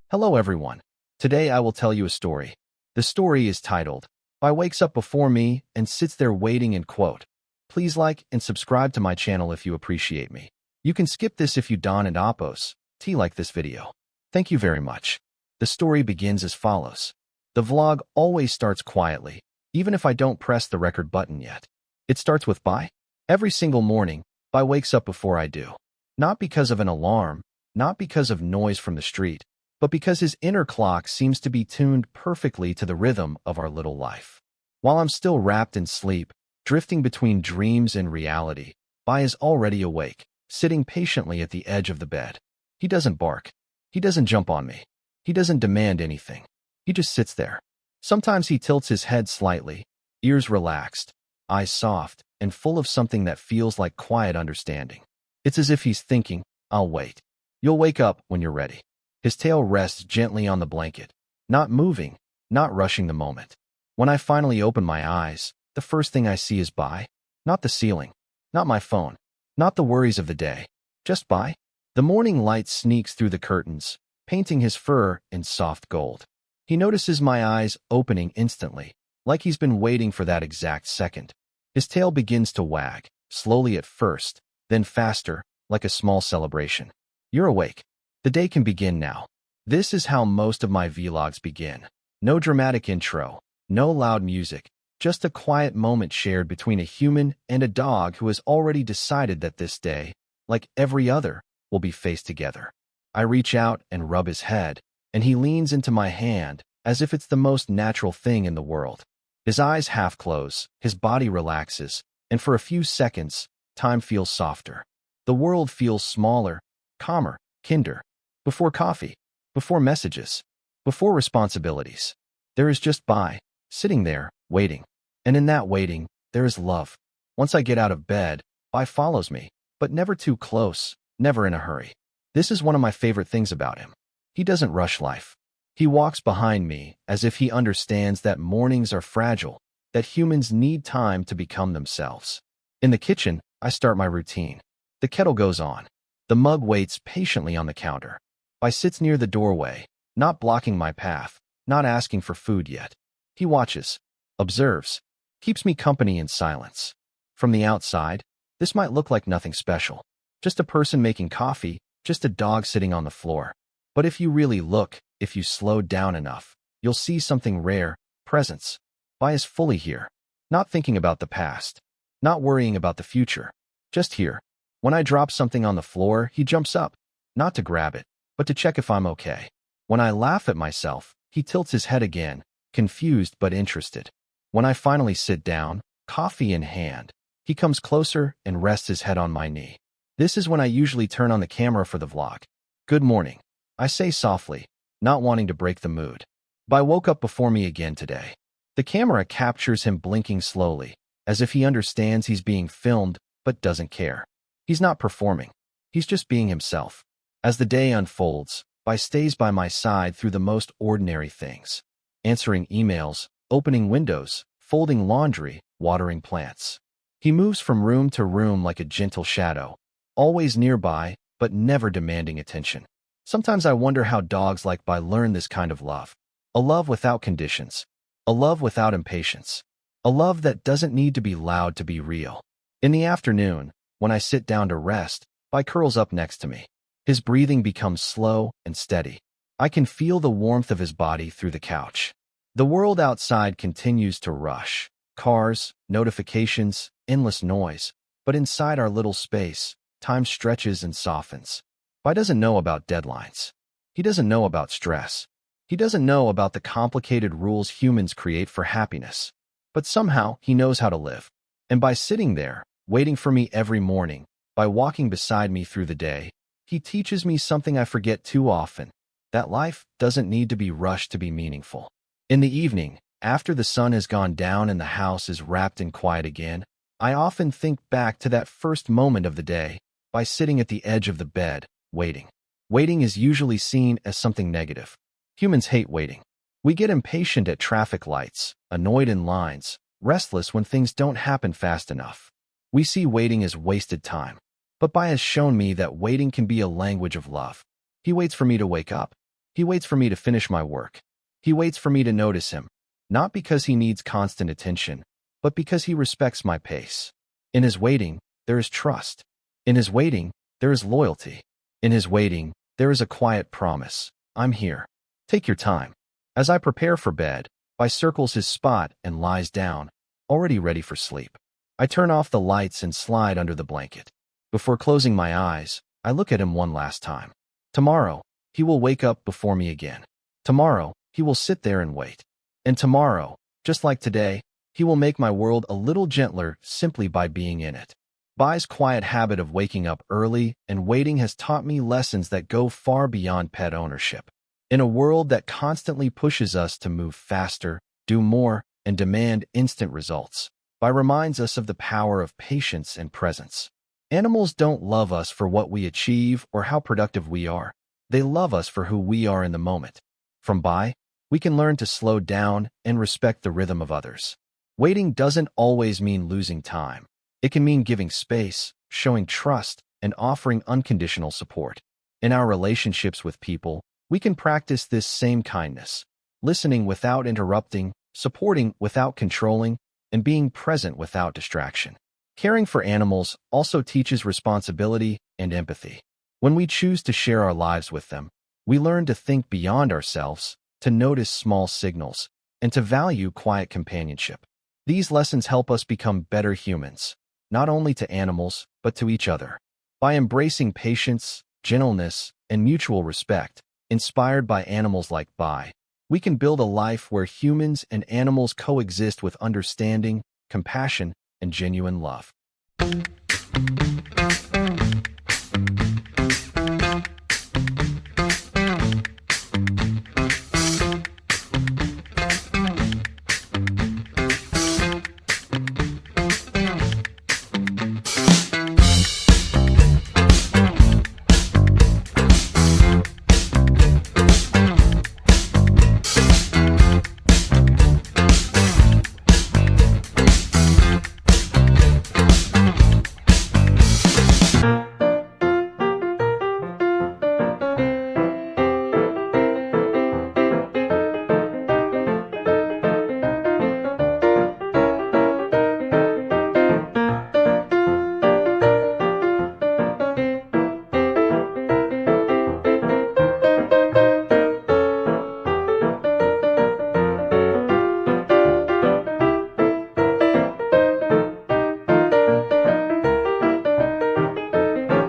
Hello everyone. Today I will tell you a story. The story is titled, "By Wakes Up Before Me and Sits There Waiting," and quote. Please like and subscribe to my channel if you appreciate me. You can skip this if you don't oppose. Like this video. Thank you very much. The story begins as follows. The vlog always starts quietly, even if I don't press the record button yet. It starts with "Bye." Every single morning, Bye wakes up before I do. Not because of an alarm, not because of noise from the street, but because his inner clock seems to be tuned perfectly to the rhythm of our little life. While I'm still wrapped in sleep, drifting between dreams and reality, Bye is already awake, sitting patiently at the edge of the bed. He doesn't bark. He doesn't jump on me. He doesn't demand anything. He just sits there. Sometimes he tilts his head slightly, ears relaxed, eyes soft, and full of something that feels like quiet understanding. It's as if he's thinking, "I'll wait. You'll wake up when you're ready." His tail rests gently on the blanket, not moving, not rushing the moment. When I finally open my eyes, the first thing I see is Bye. Not the ceiling, not my phone, not the worries of the day, just Bye. The morning light sneaks through the curtains, painting his fur in soft gold. He notices my eyes opening instantly, like he's been waiting for that exact second. His tail begins to wag, slowly at first, then faster, like a small celebration. "You're awake. The day can begin now." This is how most of my vlogs begin. No dramatic intro, no loud music, just a quiet moment shared between a human and a dog who has already decided that this day, like every other, will be faced together. I reach out and rub his head, and he leans into my hand as if it's the most natural thing in the world. His eyes half close, his body relaxes, and for a few seconds, time feels softer. The world feels smaller, calmer, kinder. Before coffee, before messages, before responsibilities, there is just Bye, sitting there, waiting. And in that waiting, there is love. Once I get out of bed, Bye follows me, but never too close, never in a hurry. This is one of my favorite things about him. He doesn't rush life. He walks behind me as if he understands that mornings are fragile, that humans need time to become themselves. In the kitchen, I start my routine. The kettle goes on. The mug waits patiently on the counter. Bye sits near the doorway, not blocking my path, not asking for food yet. He watches, observes, keeps me company in silence. From the outside, this might look like nothing special. Just a person making coffee, just a dog sitting on the floor. But if you really look, if you slow down enough, you'll see something rare: presence. Bye is fully here, not thinking about the past, not worrying about the future, just here. When I drop something on the floor, he jumps up, not to grab it, but to check if I'm okay. When I laugh at myself, he tilts his head again, confused but interested. When I finally sit down, coffee in hand, he comes closer and rests his head on my knee. This is when I usually turn on the camera for the vlog. "Good morning," I say softly, not wanting to break the mood. Bye woke up before me again today. The camera captures him blinking slowly, as if he understands he's being filmed but doesn't care. He's not performing. He's just being himself. As the day unfolds, Bye stays by my side through the most ordinary things. Answering emails, opening windows, folding laundry, watering plants. He moves from room to room like a gentle shadow, always nearby, but never demanding attention. Sometimes I wonder how dogs like Bye learn this kind of love. A love without conditions. A love without impatience. A love that doesn't need to be loud to be real. In the afternoon, when I sit down to rest, Bye curls up next to me. His breathing becomes slow and steady. I can feel the warmth of his body through the couch. The world outside continues to rush. Cars, notifications, endless noise. But inside our little space, time stretches and softens. Bye doesn't know about deadlines. He doesn't know about stress. He doesn't know about the complicated rules humans create for happiness. But somehow, he knows how to live. And by sitting there, waiting for me every morning, by walking beside me through the day, he teaches me something I forget too often, that life doesn't need to be rushed to be meaningful. In the evening, after the sun has gone down and the house is wrapped in quiet again, I often think back to that first moment of the day, Bye sitting at the edge of the bed, waiting. Waiting is usually seen as something negative. Humans hate waiting. We get impatient at traffic lights, annoyed in lines, restless when things don't happen fast enough. We see waiting as wasted time. But Bai has shown me that waiting can be a language of love. He waits for me to wake up. He waits for me to finish my work. He waits for me to notice him, not because he needs constant attention, but because he respects my pace. In his waiting, there is trust. In his waiting, there is loyalty. In his waiting, there is a quiet promise. I'm here. Take your time. As I prepare for bed, Bai circles his spot and lies down, already ready for sleep. I turn off the lights and slide under the blanket. Before closing my eyes, I look at him one last time. Tomorrow, he will wake up before me again. Tomorrow, he will sit there and wait. And tomorrow, just like today, he will make my world a little gentler simply by being in it. Bai's quiet habit of waking up early and waiting has taught me lessons that go far beyond pet ownership. In a world that constantly pushes us to move faster, do more, and demand instant results, Bai reminds us of the power of patience and presence. Animals don't love us for what we achieve or how productive we are. They love us for who we are in the moment. From Bai, we can learn to slow down and respect the rhythm of others. Waiting doesn't always mean losing time. It can mean giving space, showing trust, and offering unconditional support. In our relationships with people, we can practice this same kindness, listening without interrupting, supporting without controlling, and being present without distraction. Caring for animals also teaches responsibility and empathy. When we choose to share our lives with them, we learn to think beyond ourselves, to notice small signals, and to value quiet companionship. These lessons help us become better humans, not only to animals, but to each other. By embracing patience, gentleness, and mutual respect, inspired by animals like Bai, we can build a life where humans and animals coexist with understanding, compassion, and genuine love.